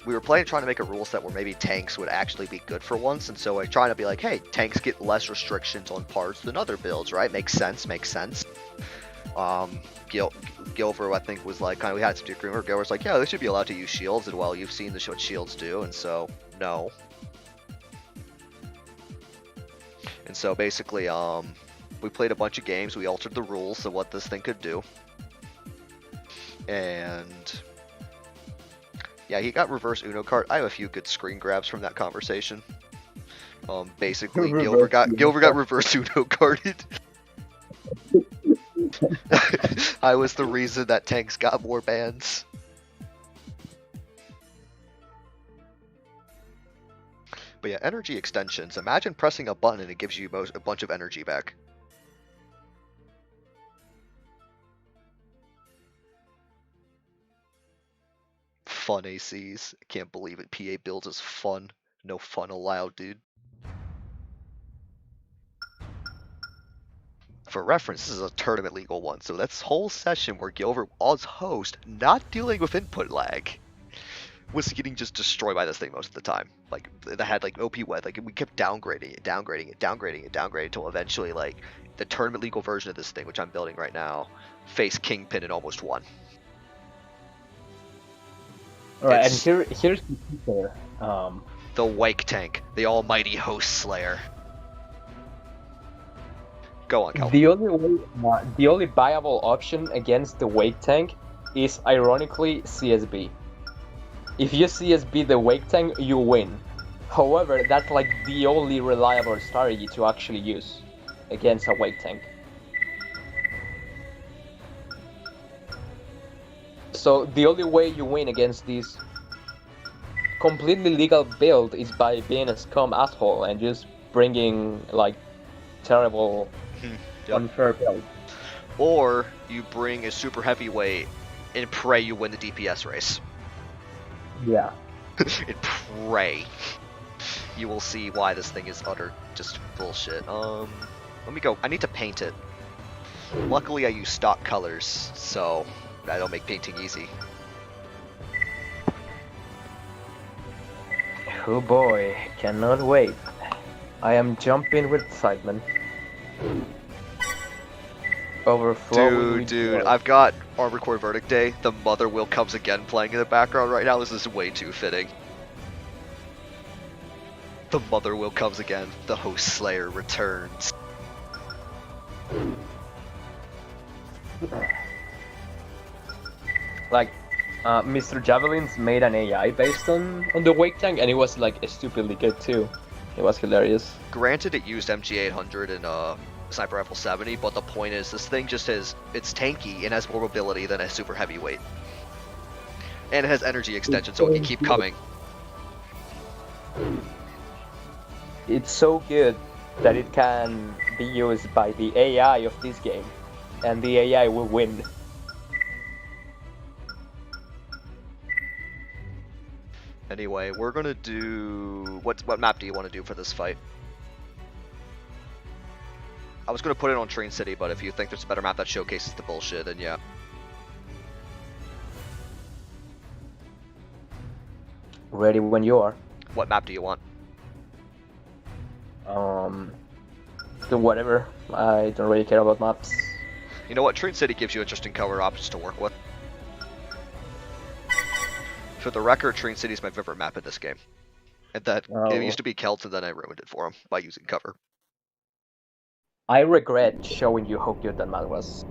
A: we were trying to make a rule set where maybe tanks would actually be good for once, and so I trying to be like, hey, tanks get less restrictions on parts than other builds, right? Makes sense. Gilver, I think, was like, kind of, we had some agreement where Gilver's like, yeah, they should be allowed to use shields, and well, you've seen what shields do, and so, no. And so basically, we played a bunch of games, we altered the rules of what this thing could do. And yeah, he got reverse Uno card. I have a few good screen grabs from that conversation. Basically, Gilver got reverse Uno carded. I was the reason that tanks got more bans. But yeah, energy extensions. Imagine pressing a button and it gives you a bunch of energy back. Fun ACs. I can't believe it. PA builds is fun. No fun allowed, dude. For reference, this is a tournament legal one, so that's whole session where Gilver was host, not dealing with input lag, was getting just destroyed by this thing most of the time. Like, that had like OP wet, like we kept downgrading it until eventually like the tournament legal version of this thing, which I'm building right now, faced Kingpin and almost won.
B: Alright, and here's the kicker.
A: The Wake Tank, the almighty host slayer. Go on, Cal.
B: The only viable option against the Wake Tank is ironically CSB. If you CSB the Wake Tank, you win. However, that's like the only reliable strategy to actually use against a Wake Tank. So the only way you win against this completely legal build is by being a scum asshole and just bringing like terrible, unfair build.
A: Or you bring a super heavyweight and pray you win the DPS race.
B: Yeah.
A: And pray. You will see why this thing is utter just bullshit. Let me go. I need to paint it. Luckily I use stock colors, so that'll make painting easy.
B: Oh boy, cannot wait. I am jumping with excitement. Overflowing.
A: Dude, I've got Armored Core Verdict Day. The Mother Will Comes Again playing in the background right now. This is way too fitting. The Mother Will Comes Again. The Host Slayer returns.
B: Like, Mr. Javelins made an AI based on the Wake Tank, and it was like stupidly good too. It was hilarious.
A: Granted, it used MG800 and Sniper Rifle 70, but the point is, this thing just it's tanky and has more mobility than a super heavyweight. And it has energy extension, so it can keep coming.
B: It's so good that it can be used by the AI of this game, and the AI will win.
A: Anyway, we're gonna do... What map do you want to do for this fight? I was gonna put it on Train City, but if you think there's a better map that showcases the bullshit, then yeah.
B: Ready when you are.
A: What map do you want?
B: Do whatever. I don't really care about maps.
A: You know what? Train City gives you interesting cover options to work with. For the record, Train City is my favorite map in this game. And that it used to be Celt, and then I ruined it for him by using cover.
B: I regret showing you how good that map was.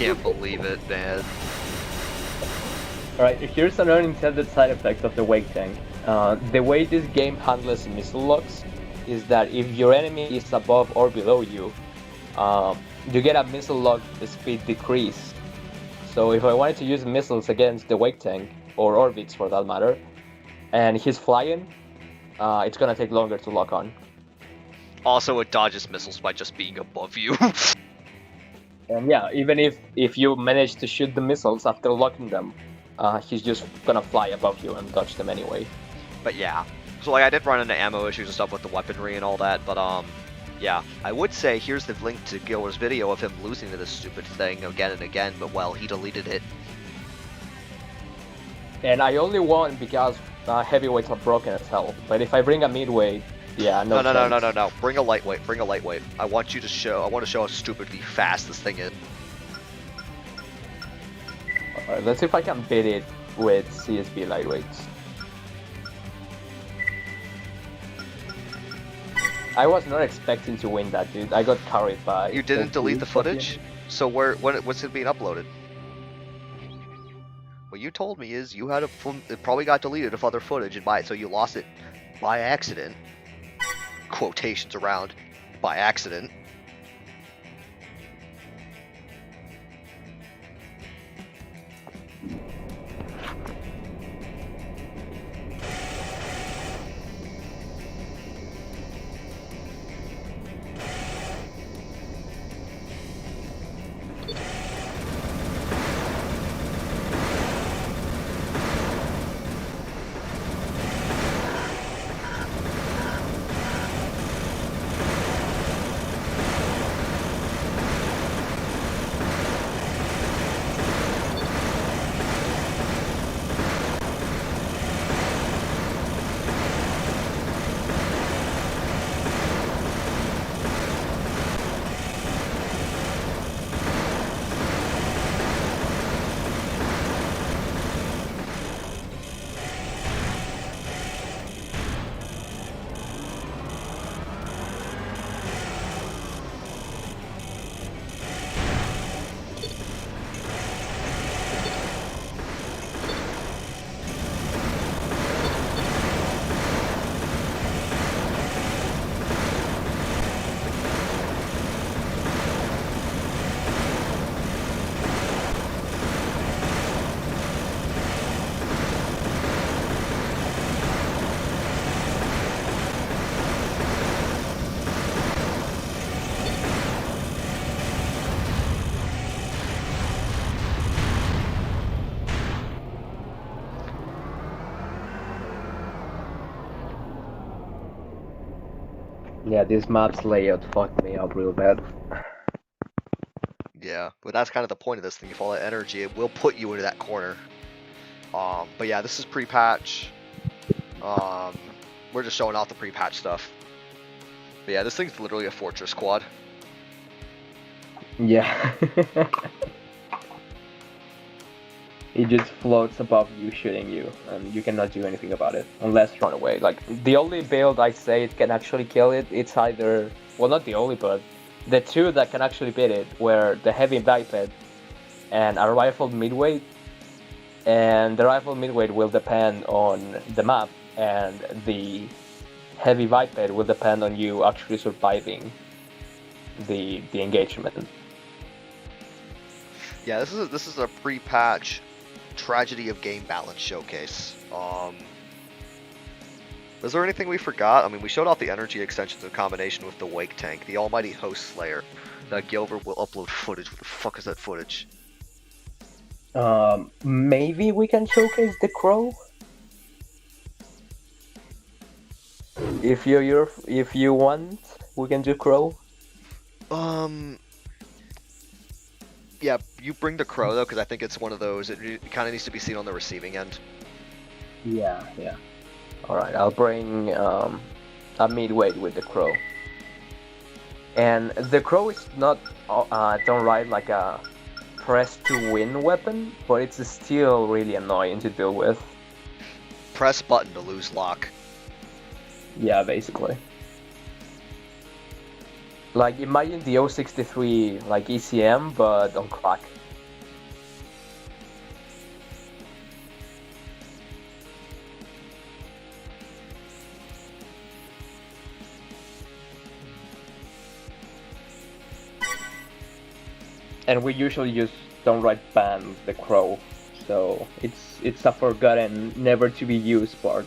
A: Can't believe it, man.
B: Alright, here's an unintended side effect of the Wake Tank. The way this game handles missile locks is that if your enemy is above or below you, you get a missile lock speed decrease. So if I wanted to use missiles against the Wake Tank, or orbits for that matter, and he's flying, it's gonna take longer to lock on.
A: Also, it dodges missiles by just being above you.
B: And yeah, even if you manage to shoot the missiles after locking them, he's just gonna fly above you and dodge them anyway.
A: But yeah, so like I did run into ammo issues and stuff with the weaponry and all that, but yeah, I would say here's the link to Giller's video of him losing to this stupid thing again and again, but well, he deleted it.
B: And I only won because heavyweights are broken as hell. But if I bring a midweight, yeah, no.
A: No. Bring a lightweight. Bring a lightweight. I want to show how stupidly fast this thing is.
B: Alright, let's see if I can beat it with CSB lightweights. I was not expecting to win that, dude. I got carried by.
A: You didn't delete the footage? So what's it being uploaded? What you told me is you had it probably got deleted of other footage and so you lost it by accident. Quotations around by accident.
B: Yeah, this map's layout fucked me up real bad.
A: Yeah, but that's kind of the point of this thing. If all that energy, it will put you into that corner. But yeah, this is pre-patch. We're just showing off the pre-patch stuff. But yeah, this thing's literally a fortress squad.
B: Yeah. It just floats above you, shooting you, and you cannot do anything about it unless you run away. Like, the only build I say it can actually kill it, it's either, well, not the only, but the two that can actually beat it were the heavy biped and a rifled midweight. And the rifled midweight will depend on the map, and the heavy biped will depend on you actually surviving the engagement.
A: Yeah, this is a pre-patch tragedy of game balance showcase. Was there anything we forgot? I mean, we showed off the energy extensions in combination with the Wake Tank, the Almighty Host Slayer. Gilbert will upload footage. What the fuck is that footage?
B: Maybe we can showcase the crow. If you want, we can do crow.
A: Yeah, you bring the crow though, because I think it's one of those. It kind of needs to be seen on the receiving end.
B: Yeah. All right, I'll bring a midweight with the crow. And the crow is not downright like a press to win weapon, but it's still really annoying to deal with.
A: Press button to lose lock.
B: Yeah, basically. Like, imagine the 063 like ECM, but on crack. And we usually just downright ban the crow, so it's a forgotten, never to be used part.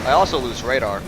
A: I also lose radar.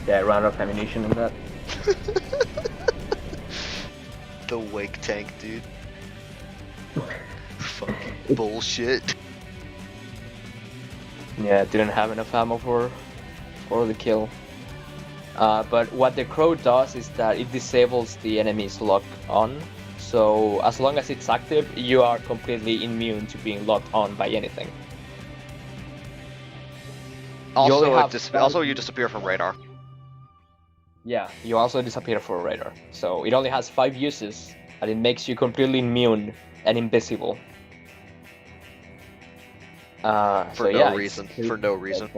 B: Yeah, I ran out of ammunition in that.
A: The wake tank, dude. Fucking bullshit.
B: Yeah, didn't have enough ammo for the kill. But what the crow does is that it disables the enemy's lock on. So as long as it's active, you are completely immune to being locked on by anything.
A: Also, you disappear from radar.
B: Yeah, you also disappear for radar. So it only has 5 uses, and it makes you completely immune and invisible.
A: For no reason. For no reason.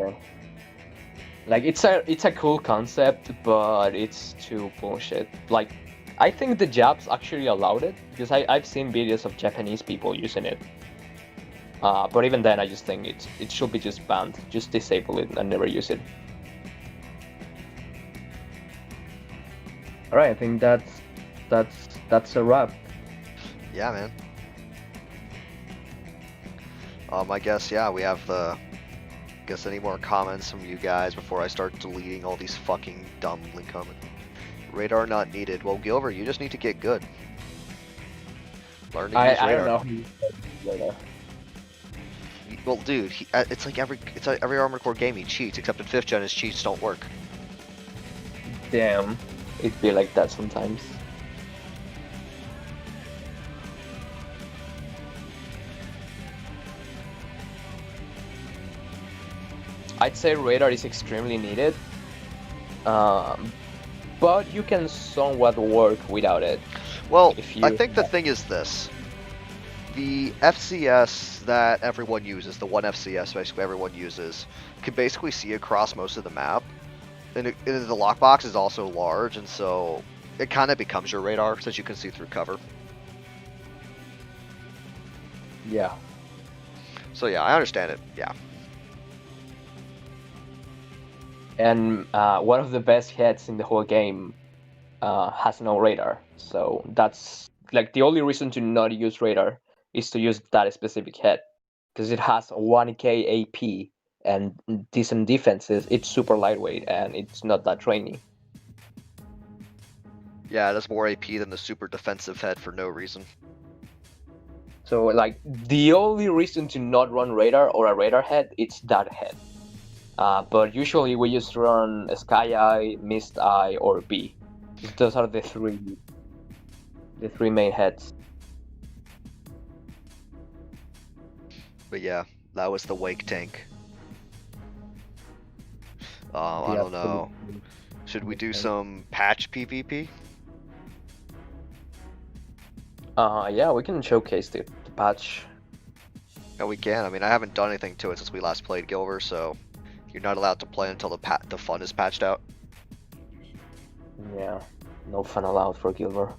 B: Like it's a cool concept, but it's too bullshit. Like, I think the Japs actually allowed it because I've seen videos of Japanese people using it. But even then, I just think it should be just banned. Just disable it and never use it. All right, I think that's a wrap.
A: Yeah, man. I guess, yeah, we have the... Guess any more comments from you guys before I start deleting all these fucking dumb link comments? Radar not needed. Well, Gilbert, you just need to get good. Learn to use radar.
B: I don't know who uses radar.
A: Well, dude, it's like every Armored Core game he cheats, except in 5th gen his cheats don't work.
B: Damn, it'd be like that sometimes. I'd say radar is extremely needed, but you can somewhat work without it.
A: Well, I think the thing is this. The FCS that everyone uses, the one FCS basically everyone uses, can basically see across most of the map. And the lockbox is also large, and so it kind of becomes your radar since you can see through cover.
B: Yeah.
A: So yeah, I understand it, yeah.
B: And one of the best heads in the whole game has no radar. So that's like the only reason to not use radar is to use that specific head. Because it has 1k AP and decent defenses. It's super lightweight and it's not that trainy.
A: Yeah, it has more AP than the super defensive head for no reason.
B: So like the only reason to not run radar or a radar head, it's that head. But usually we just run Sky Eye, Mist Eye, or B. Those are the three main heads.
A: But yeah, that was the wake tank. I don't know. Should we do some patch PvP?
B: Yeah, we can showcase the patch.
A: Yeah, we can. I mean, I haven't done anything to it since we last played Gilver, so you're not allowed to play until the fun is patched out.
B: Yeah, no fun allowed for Gilver.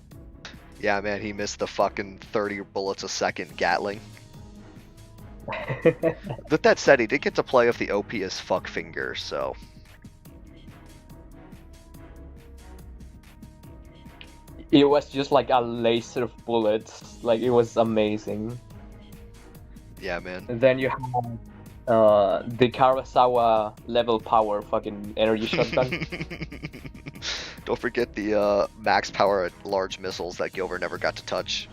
A: Yeah, man, he missed the fucking 30 bullets a second Gatling. With that said, he did get to play with the OP as fuck finger, so
B: It was just like a laser of bullets. Like it was amazing.
A: Yeah, man.
B: And then you have the Karasawa level power fucking energy shotgun.
A: Don't forget the max power large missiles that Gilbert never got to touch.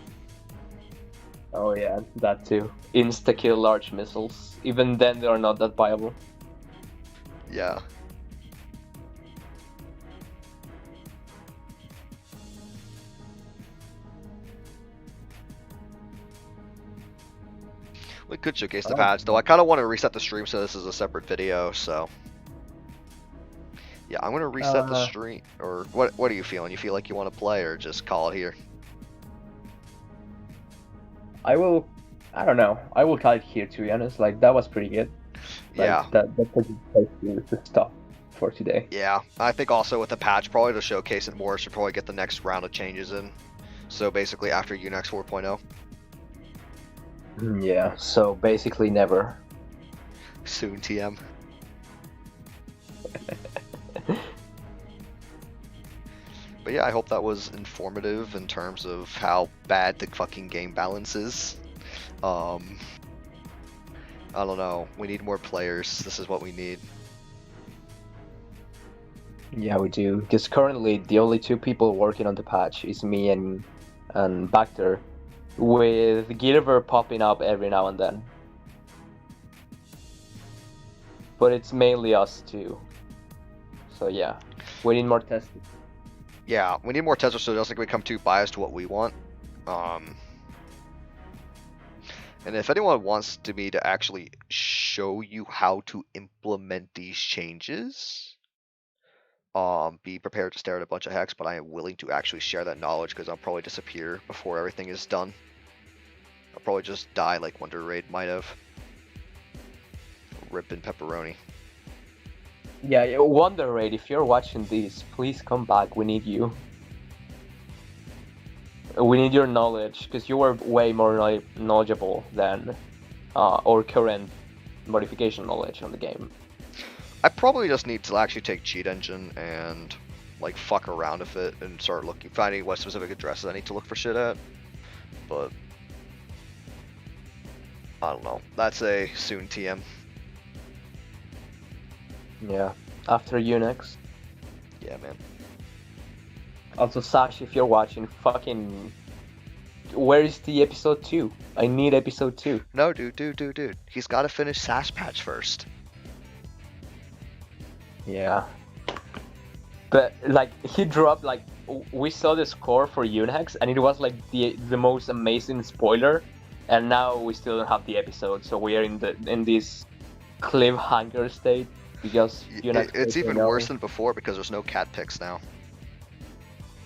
B: Oh yeah, that too. Insta kill large missiles. Even then, they are not that viable.
A: Yeah. We could showcase the patch, though I kind of want to reset the stream so this is a separate video, so... Yeah, I'm gonna reset the stream, or what are you feeling? You feel like you want to play, or just call it here?
B: I don't know. I will call it here, to be honest. Like, that was pretty good. Like,
A: Yeah.
B: That's a good place to stop for today.
A: Yeah, I think also with the patch, probably to showcase it more, should probably get the next round of changes in. So basically after Unix 4.0.
B: Yeah, so basically never.
A: Soon, TM. But yeah, I hope that was informative in terms of how bad the fucking game balance is. I don't know. We need more players. This is what we need.
B: Yeah, we do. Because currently, the only two people working on the patch is me and Bacter, with Gilbert popping up every now and then. But it's mainly us two. So yeah, we need more testing.
A: Yeah, we need more testers so it doesn't become too biased to what we want. And if anyone wants me to actually show you how to implement these changes, be prepared to stare at a bunch of hacks, but I am willing to actually share that knowledge because I'll probably disappear before everything is done. I'll probably just die like Wonder Raid might have. Rip and pepperoni.
B: Yeah, Wonder Raid, if you're watching this, please come back. We need you. We need your knowledge, because you are way more knowledgeable than our current modification knowledge on the game.
A: I probably just need to actually take Cheat Engine and like fuck around with it and start finding what specific addresses I need to look for shit at. But I don't know. That's a soon TM.
B: Yeah, after Unix.
A: Yeah, man.
B: Also, Sash, if you're watching, fucking... Where is the episode 2? I need episode 2.
A: No, dude. He's got to finish Sash Patch first.
B: Yeah. But, like, he dropped, like... We saw the score for Unix, and it was, like, the most amazing spoiler. And now we still don't have the episode, so we are in this cliffhanger state. Because
A: it's even worse than before because there's no cat picks now.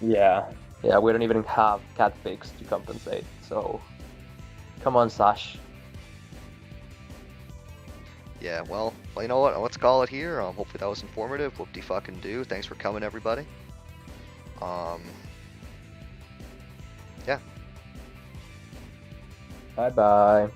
B: Yeah, we don't even have cat picks to compensate. So, come on, Sash.
A: Yeah, well, you know what? Let's call it here. Hopefully that was informative. Whoop de fucking do. Thanks for coming, everybody. Yeah.
B: Bye bye.